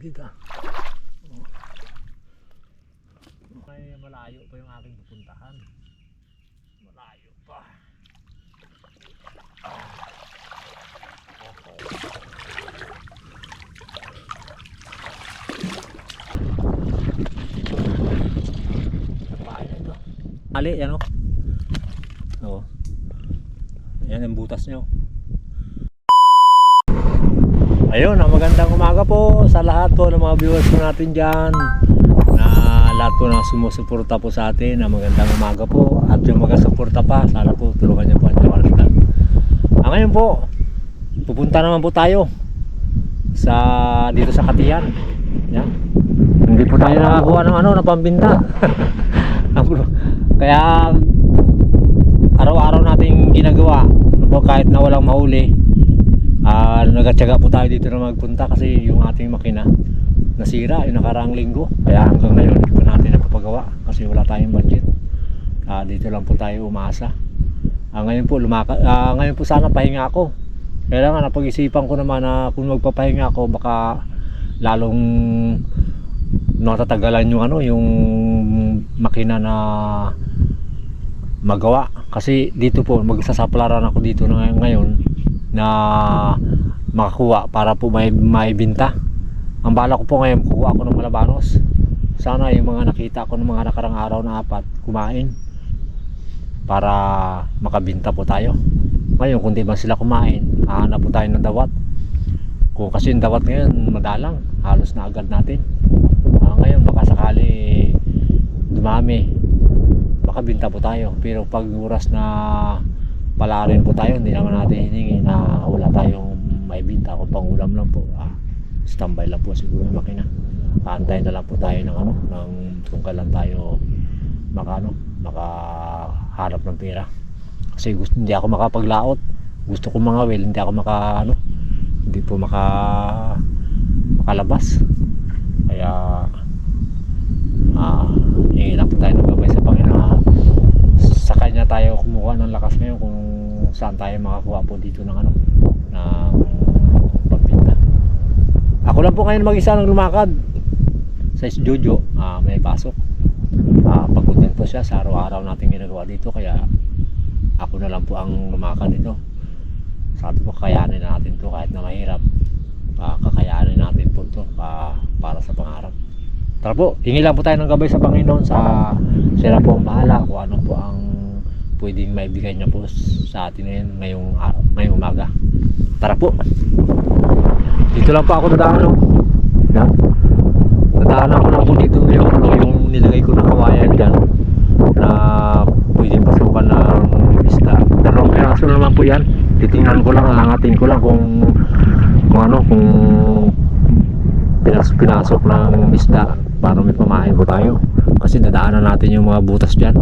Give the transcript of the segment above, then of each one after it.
paligid ah. May malayo pa yung aking pupuntahan. Malayo pa. Ali, yan o. Oo. Yan ang butas nyo. Ayun, magandang umaga po sa lahat po ng mga viewers po natin dyan. Na lahat po na sumusuporta po sa atin. Magandang umaga po. At yung magasuporta pa, sana po tulungan nyo po ang Jokartan. Ngayon po, pupunta naman po tayo dito sa Katiyan. Yan. Hindi po tayo nakakuha ng ng pambinta. Kaya araw-araw nating ginagawa kahit na walang mahuli, nagatiyaga po tayo dito na magpunta kasi yung ating makina nasira yung nakaraang linggo. Kaya hanggang ngayon hindi po natin napapagawa kasi wala tayong budget. Dito lang po tayo umasa. Ngayon po sana pahinga ako. Kaya nga napag-isipan ko naman na kung magpapahinga ako baka lalong natatagalan yung makina na magawa. Kasi dito po magsasaplaran ako dito na ngayon na makakuha para po maibinta. Ang bala ko po ngayon kukuha ako ng Malabanos. Sana yung mga nakita ko ng mga nakarang araw na 4 kumain para makabinta po tayo. Ngayon kung di man sila kumain, hahanap po tayo ng dawat. Kung kasi yung dawat ngayon madalang, halos na agad natin. Ngayon baka sakali dumami, makabinta po tayo. Pero pag oras na pala rin po tayo, hindi naman natin hiningi na wala tayong maibinta. Kung pangulam lang po, standby lang po siguro yung makina. Aantayin na lang po tayo ng kung kailan tayo makaharap ng pera. Kasi hindi ako makapaglaot. Gusto ko mga well, hindi ako hindi po makalabas. Kaya hingi lang po tayo ng gabay sa Panginoon. Sa kanya tayo kumuha ng lakas ngayon kung saan tayo makakuha po dito ng pagbinta. Ako lang po ngayon mag-isa ng lumakad sa Jojo. May pasok. Pagod din po siya sa araw-araw natin ginagawa dito, kaya ako na lang po ang lumakad dito. Sabi ko kakayanin natin to kahit na mahirap. Kakayanin natin po to para sa pangarap. Tara po, hingi lang po tayo ng gabay sa Panginoon. Sila po ang bahala kung ano po ang pwedeng maibigay niya po sa atin ngayong umaga. Tara po. Dito lang po ako dadaan. Dadaan ako lang po dito yung nilagay ko na kawayan dyan na pwedeng pasukan ng isda. Dalawang piraso naman po yan. Titingnan ko lang, hangatin ko lang kung pinasok ng isda para may pamain po tayo. Kasi dadaanan natin yung mga butas dyan.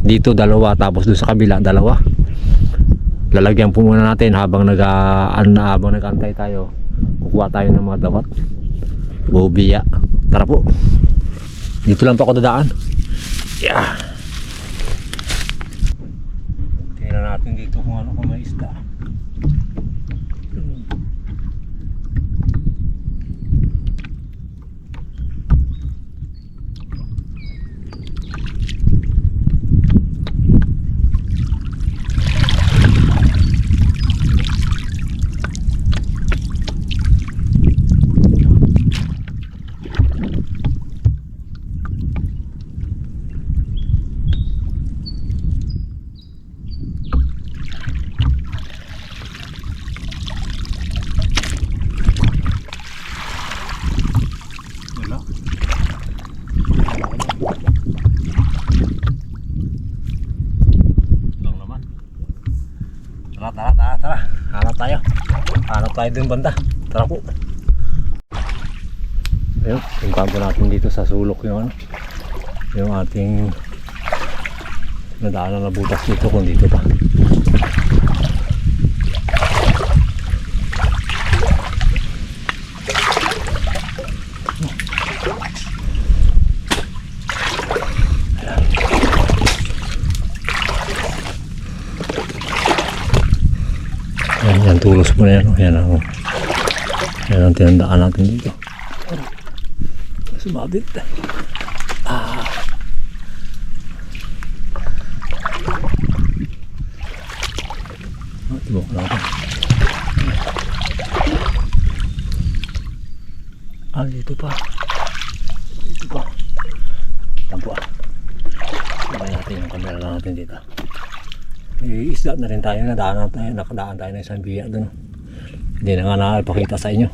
Dito 2, tapos doon sa kabila 2. Lalagyan po muna natin habang nag-antay tayo. Kukuha tayo ng mga dawat, bubiya. Tara po, dito lang po ako dadaan. Yeah. Tingnan natin dito kung may isda. Tara. Hanap tayo dun banda. Tara po. Ayun, puntahan po natin dito sa sulok yung ating nadaanan na butas dito kung dito pa. Yan tulos mo na yan. Yan ang tinandaan natin dito. Sumabit. Ah. Tibok lang ito. Ah, dito pa. Dito pa. Tampo ah. Sabay natin yung camera lang natin dito. May isda na rin tayo. Nakadaan tayo ng isang biya doon. Hindi na nga nakapakita sa inyo.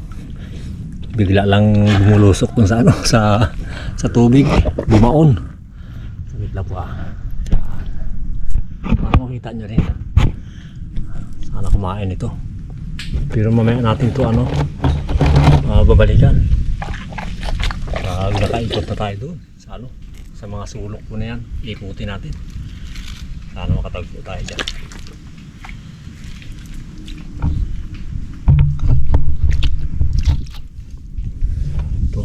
Bigla lang bumulusok dun sa ano, sa tubig. Bumaon. Sabit lang po ah. Para makita nyo rin. Sana kumain ito. Pero mamaya natin to ano, babalikan. Nakaikot na tayo doon sa ano, sa mga sulok po na yan. Ikutin natin. Sana makatagpo tayo dyan. Ito.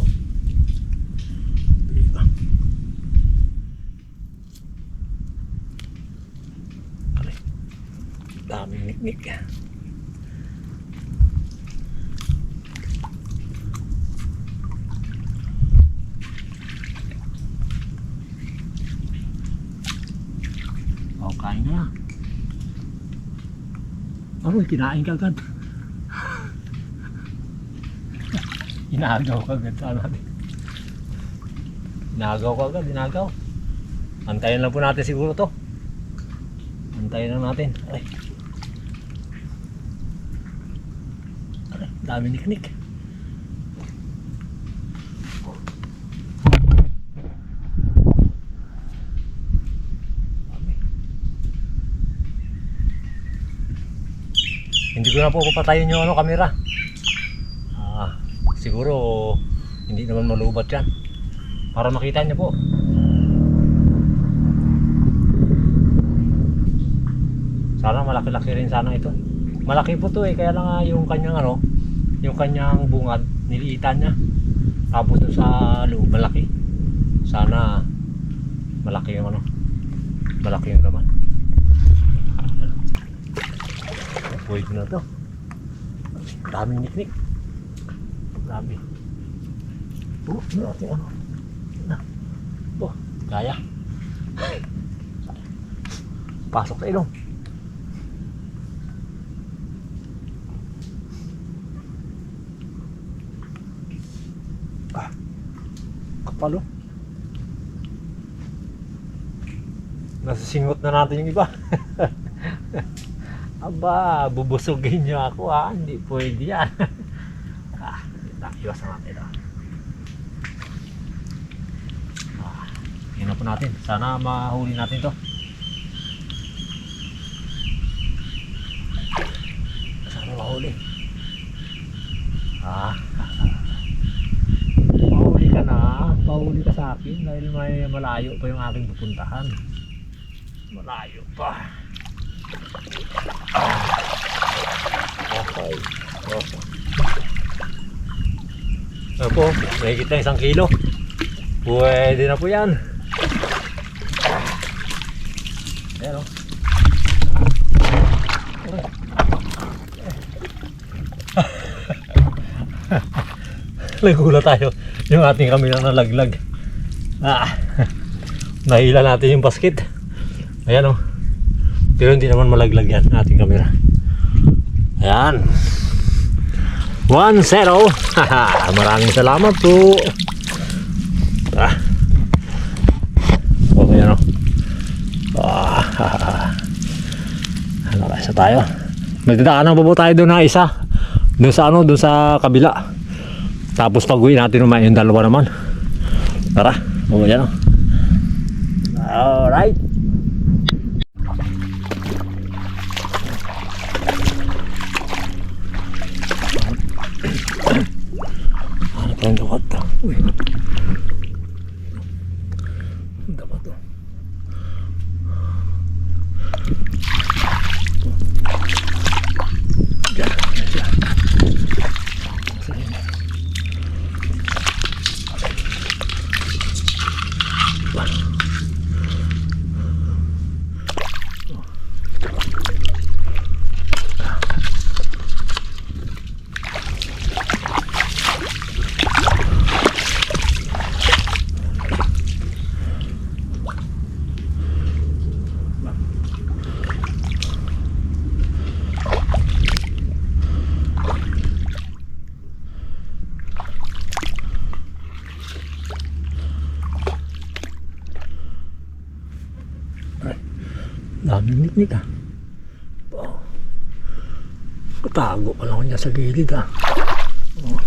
Daming niknik. Kain na. Ano, kinain ka agad. Inagaw ka agad sa natin. Inagaw ka agad, inagaw. Antayin lang po natin siguro to. Antayin lang natin. Ay. Ay, dami niknik. Hindi ko na po papatayin yung ano, camera. Siguro hindi naman malubat yan. Para makita niyo po. Sana malaki-laki rin sana ito. Malaki po to eh, kaya lang yung kanyang ano, yung kanyang bungad niliitan niya. Tapos doon sa loob malaki. Sana malaki yung ano, malaki yung laman. Pwede na to. Daming niknik. Dami. Natin ano. Kaya. Pasok sa ilong. Kapalo. Nasisingot na natin yung iba. Aba, bubusugin nyo ako ha. Hindi pwede yan. Iwas na natin ito. Yun na po natin. Sana mahuli natin to. Sana mahuli. Mahuli ka na. Mahuli ka sa akin dahil may malayo pa yung aking pupuntahan. Malayo pa. Okay. Ano po, may kita 1 kilo. Pwede na po yan. Ayan o. Nagula tayo. Yung ating camera na laglag. Nahila natin yung basket. Ayan o. Pero hindi naman malaglag yan ating camera. Ayan. 1-0. Maraming salamat po. Okay ano. Nakasa tayo. Magdadaanan pa po tayo doon na isa. Doon sa ano, doon sa kabila. Tapos pag-uwi natin naman yung dalawa naman. Tara. Okay ano. Alright. Ano pa yung dapat? Uy. Ang dapat to. Diyan. Diyan. Daming niknik ah. Wow. Katago pa lang niya sa gilid ah. Oh.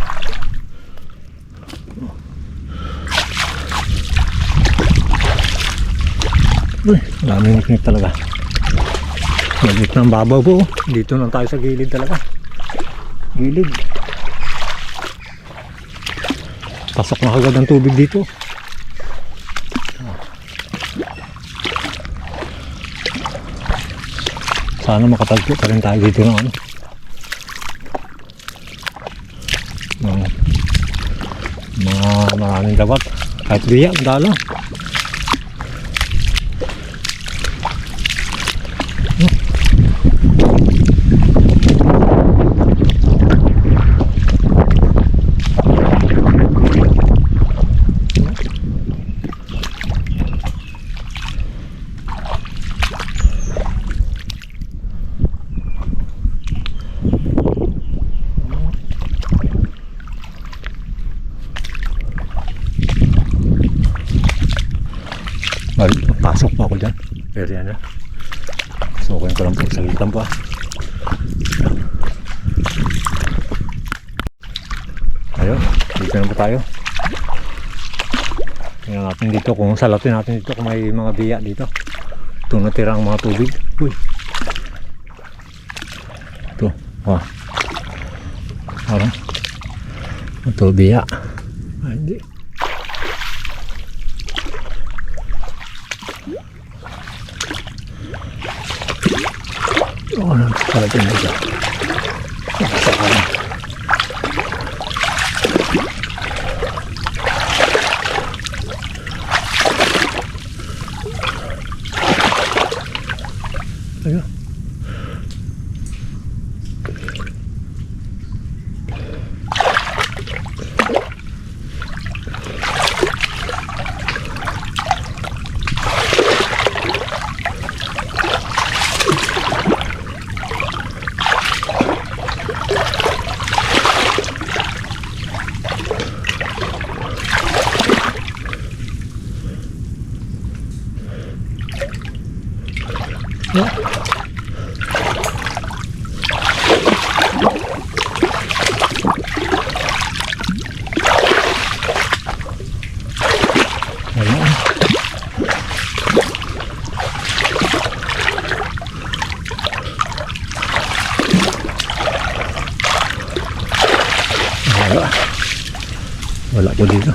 Uy, daming niknik talaga. Malit ng babaw po. Dito lang tayo sa gilid talaga. Gilid. Pasok na kagad ng tubig dito. Sana makatagpo pa rin tayo dito ng ano. Maraming dapat. Kahit biya, dala. Pasok pa ako dyan. Pero yan na. Susukin ko lang po. Sagitan pa. Ayun. Dito na po tayo. Tingnan natin dito. Kung salatin natin dito kung may mga biya dito. Ito natira ang mga tubig. Uy. Ito. Wah. Parang. Ito biya. Ay, hindi. Oh, ano pala dyan dito? Saan? Ayun. Wala po dito.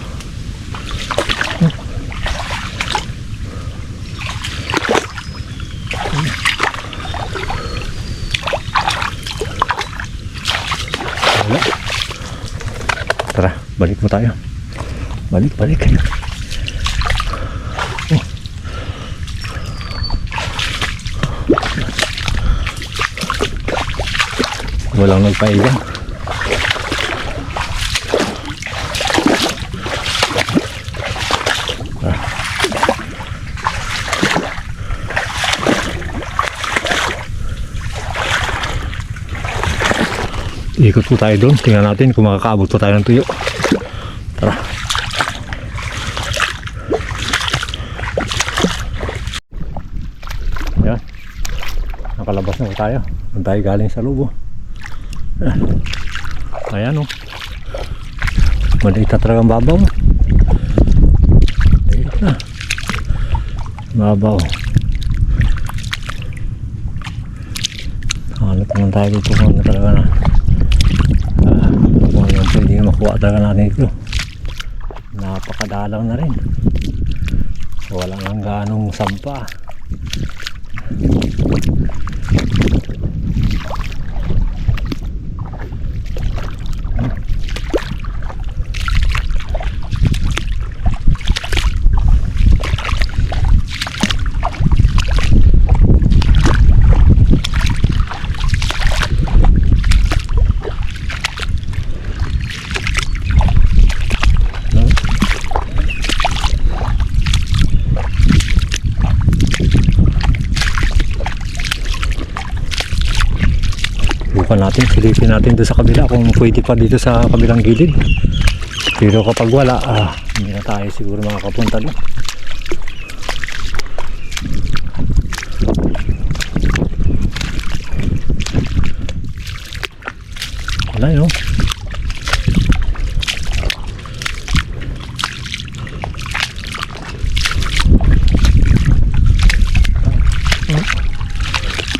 Wala. Tara, balik mo tayo. Balik. Oh. Walang nagpaiga. Ikot po tayo doon. Tingnan natin kung makakaabot po tayo ng tuyo. Tara. Ayan. Nakalabas na po tayo. Doon tayo galing sa lubo. Ayan o. Maliit na talagang babaw. Maliit na. Babaw. Hanap naman tayo dito kung ano talaga na. Kung ano pwede makuha talaga natin ito. Napakadalang na rin. Wala nang ganong sampa. Natin, silipin natin doon sa kabila kung pwede pa dito sa kabilang gilid, pero kapag wala hindi na tayo siguro makakapunta doon. Ayun, oh.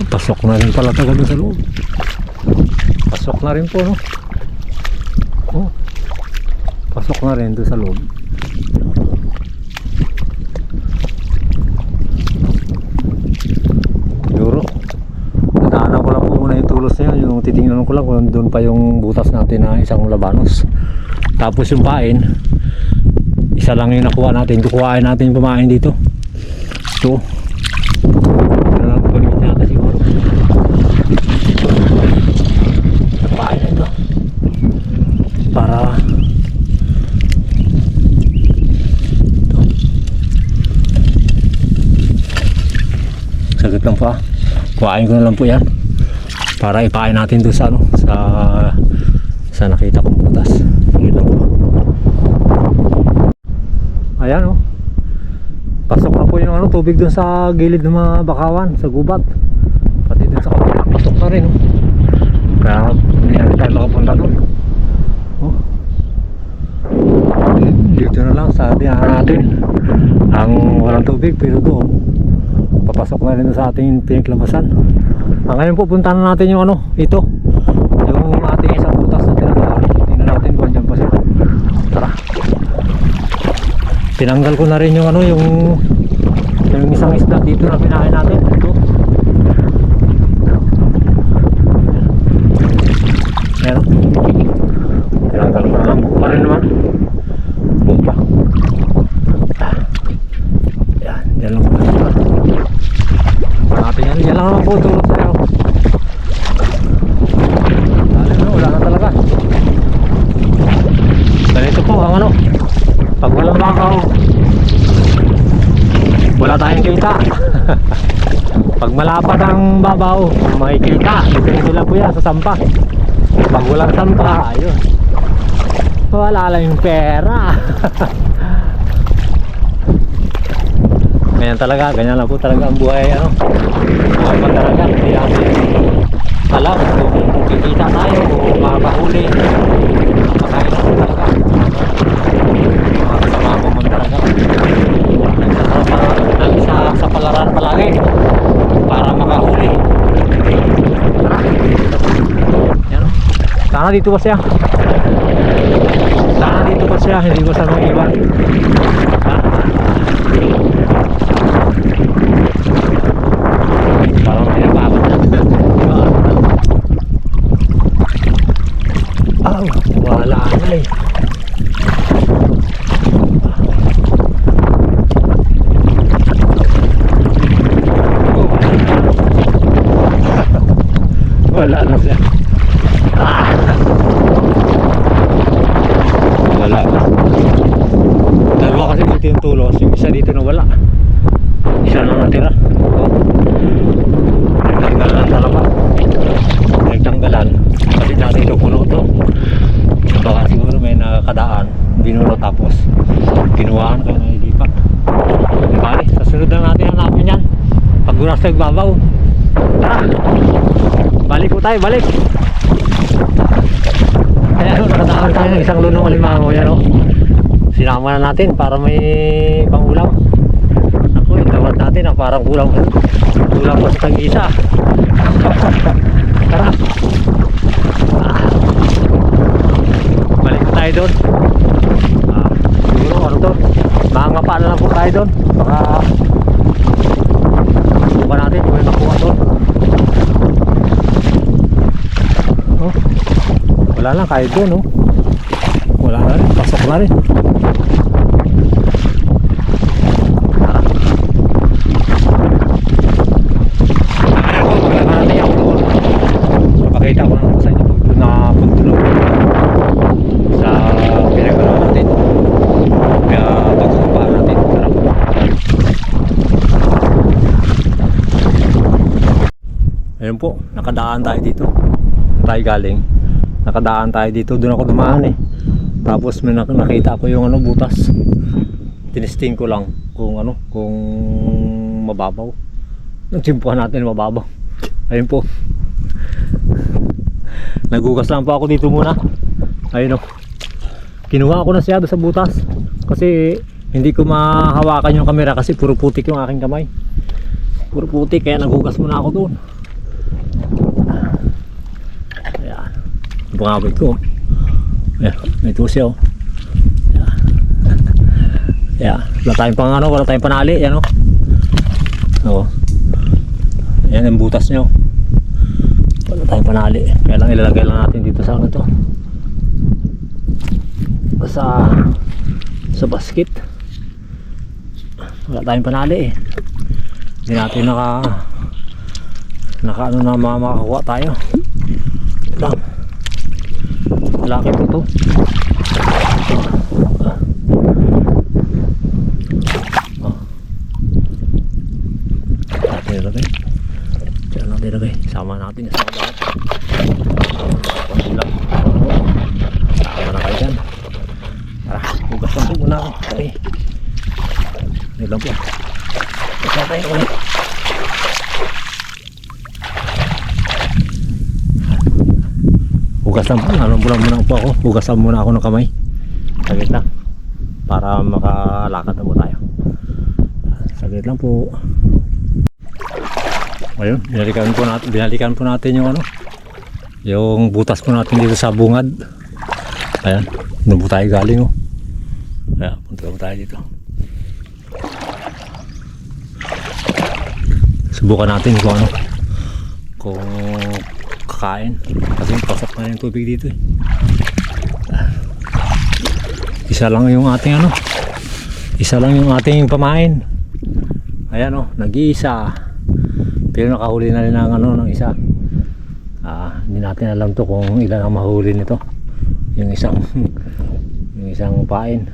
Pasok na rin pala talaga sa loob. Pasok na rin po, no? Oh. Pasok na rin doon sa loob. Siguro nadaanan ko lang po muna yung tulos na yun. Yung titingnan ko lang kung doon pa yung butas natin na isang labanos. Tapos yung pain, isa lang yung nakuha natin. Kukuhain natin yung pamain dito. Ito. Para saglit lang po, kuhain ko na lang po yan para ipain natin doon sa ano, sa nakita kong butas. Saglit lang po. Ayan, oh. Pasok na po yung ano, tubig doon sa gilid ng mga bakawan, sa gubat, pati doon sa kapila pasok na rin, oh. Kaya hindi na tayo makapunta doon. Dito na lang sa diyan natin ang walang tubig, pero doon papasok na rin sa ating pinaglabasan. Ngayon po punta na natin yung ano, ito yung ating isang butas na tinatawag. Tingnan natin kung andyan pa sila. Tara, tinanggal ko na rin yung ano, yung isang isda dito na pinahin natin. Ito, ayan, tinanggal ko na lang, buka rin naman. Bumpa. Yan, yan lang po. Natin yan, yan lang naman po tulog sa'yo. Wala na talaga. Ganito po ang ano, pag walang bakaw, wala tayong kita. Pag malapad ang babaw, makikita. Dito lang po yan sa sampa. Pag walang sampa, ayun, wala lang yung pera. Ganyan talaga, ganyan lang po talaga ang buhay, ano, buhay pa talaga. Hindi natin alam kung kikita tayo o makakahuli. Napakain natin talaga, makakasama ko man talaga. Nagsasarap sa palaran palagi para makahuli. Yan, sana dito ba siya? Sana dito pa siya, hindi ko sa mga iba. Parang pinapabot natin. Wala na eh. Wala na siya. Wala na. Dalawa kasi buti yung tulos. Yung isa dito na wala. Isa na natira. Nagtanggalan talaga. Nagtanggalan. Kasi dati ito puno ito. Baka siguro may nakakadaan. Binuno tapos kinuhaan kaya nailipat. Bali, sa sunod na natin hanapin yan. Pag gunas na nagbabaw. Tara! Balik po tayo, balik! Kaya nakadaan tayo ng isang lunong alimango. Yan o. Sinama na natin para may pangulam. Ako, yung tawad natin ang parang kulang pa sa tag-isa. Tara! Balik tayo doon. Siguro ano to, mangapa na lang po tayo doon. Baka buka natin kung may makuha doon. Oh, wala lang kahit doon, oh. Wala na rin, pasok na rin. Pakita ko naman sa inyo na pagtulog sa pinagalaw natin. Kaya pagsumpa natin. Tara. Ayun po, nakadaan tayo dito. Tayo galing. Nakadaan tayo dito. Doon ako dumaan eh. Tapos may nakita ko yung ano, butas. Tinesting ko lang kung ano, kung mababaw. Nagsimpuhan natin mababaw. Ayun po. Nagugas lang po ako dito muna. Ayun o. Kinuha ko na siya doon sa butas. Kasi hindi ko mahawakan yung camera kasi puro putik yung aking kamay. Puro putik kaya nagugas muna ako doon. Ayan. Bungabit ko. Ayan. May tusi o. Ayan. Ayan. Wala tayong pang ano. Wala tayong panali. Ayan o. Oo. Ayan ang butas nyo. Wala tayong panali. Kaya lang ilalagay lang natin dito sa ano to. Sa basket. Wala tayong panali eh. Hindi natin naka ano na makakuha tayo. Lang. Laki po to. Natin ilagay. Diyan natin ilagay. Sama natin sa kabahat. Sama na kayo dyan. Tara, hugas lang po muna ako. Okay. Hindi lang po. Hugas tayo ulit. Hugas lang po. Alambulan muna po ako. Hugasan muna ako ng kamay. Saglit lang. Para makalakad na po tayo. Saglit lang po. Ayun, binalikan po natin yung ano. Yung butas po natin dito sa bungad. Ayan, doon po tayo galing oh. Ayan, punta po tayo dito. Subukan natin kung ano, kung kakain. Kasi pasok na yung tubig dito eh. Isa lang yung ating ano, isa lang yung ating pamain. Ayan oh, nag-iisa. Pero nakahuli na rin ng ano, ng isa. Hindi natin alam to kung ilan ang mahuli nito. Yung isang pain.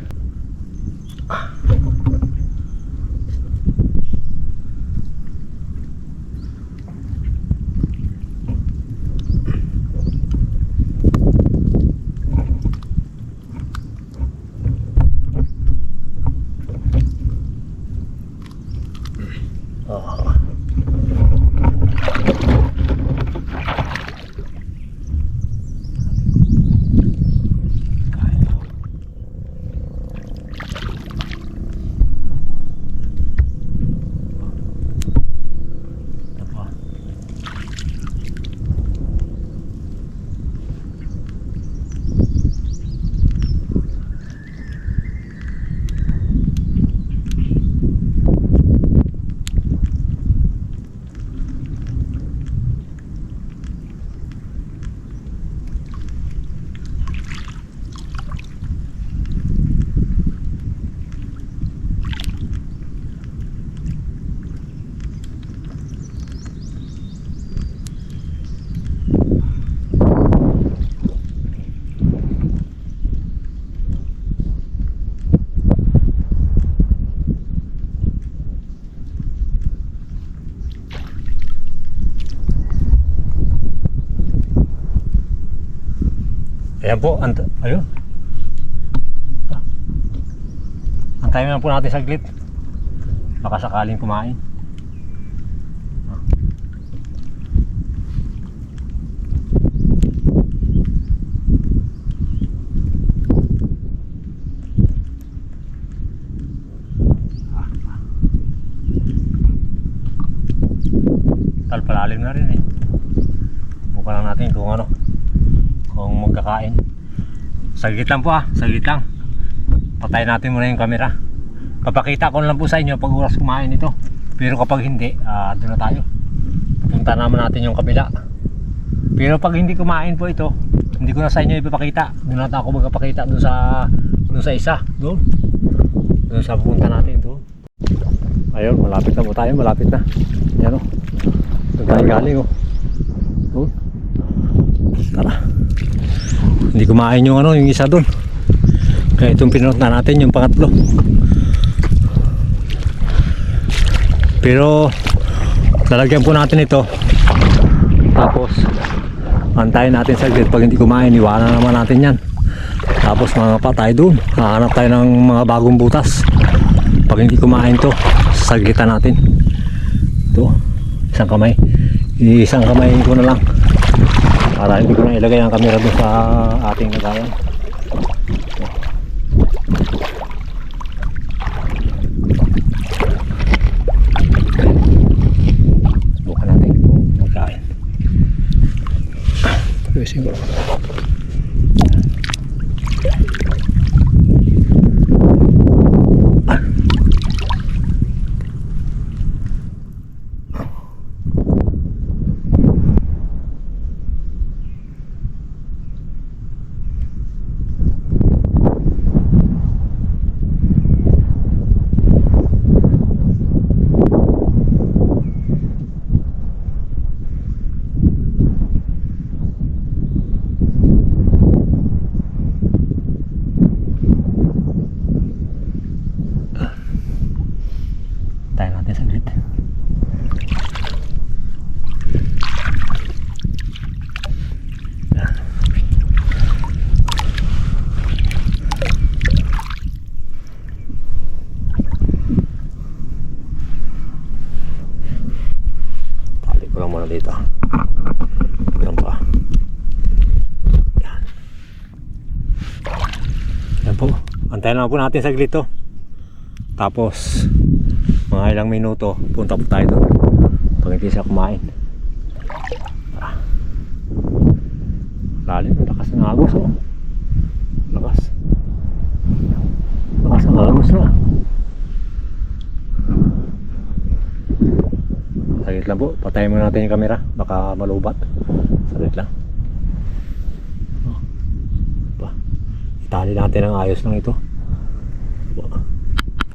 Ayan po, ayun. Antayin na po natin saglit. Baka sakaling kumain. Talpalalim na rin eh. Buka lang natin kung ano, kung magkakain. Saglit lang po saglit lang. Patayin natin muna yung camera. Papakita ko lang po sa inyo pag oras kumain ito. Pero kapag hindi, doon na tayo. Punta naman natin yung kabila. Pero pag hindi kumain po ito, hindi ko na sa inyo ipapakita. Doon natin ako magpapakita doon sa isa. Doon sa pupunta natin doon. Ayun, malapit na po tayo, malapit na. Yan o. Doon tayo galing o. Doon. Tara. Hindi kumain yung ano, yung isa doon. Kaya itong pinunot na natin yung pangatlo. Pero lalagyan po natin ito. Tapos antayin natin saglit. Pag hindi kumain, iwanan naman natin yan. Tapos mga patay doon. Hahanap tayo ng mga bagong butas. Pag hindi kumain to, saglitan natin. Ito, isang kamay. Isang kamay ko na lang. para hindi ko na ilagay ang camera doon sa ating lagayan. Bukan natin kung magkain. Pag-isin ko lang. Tayo natin saglit. Tali ko lang muna dito. Yan pa. Yan. Yan po. Antayin lang po natin saglit to. Tapos mga ilang minuto punta po tayo doon pag hindi siya kumain. Lalim, lakas ng agos, oh. Lakas ng agos na. Saglit lang po, patayin muna natin yung camera, baka malubat. Saglit lang. Itali natin ang ayos ng ito.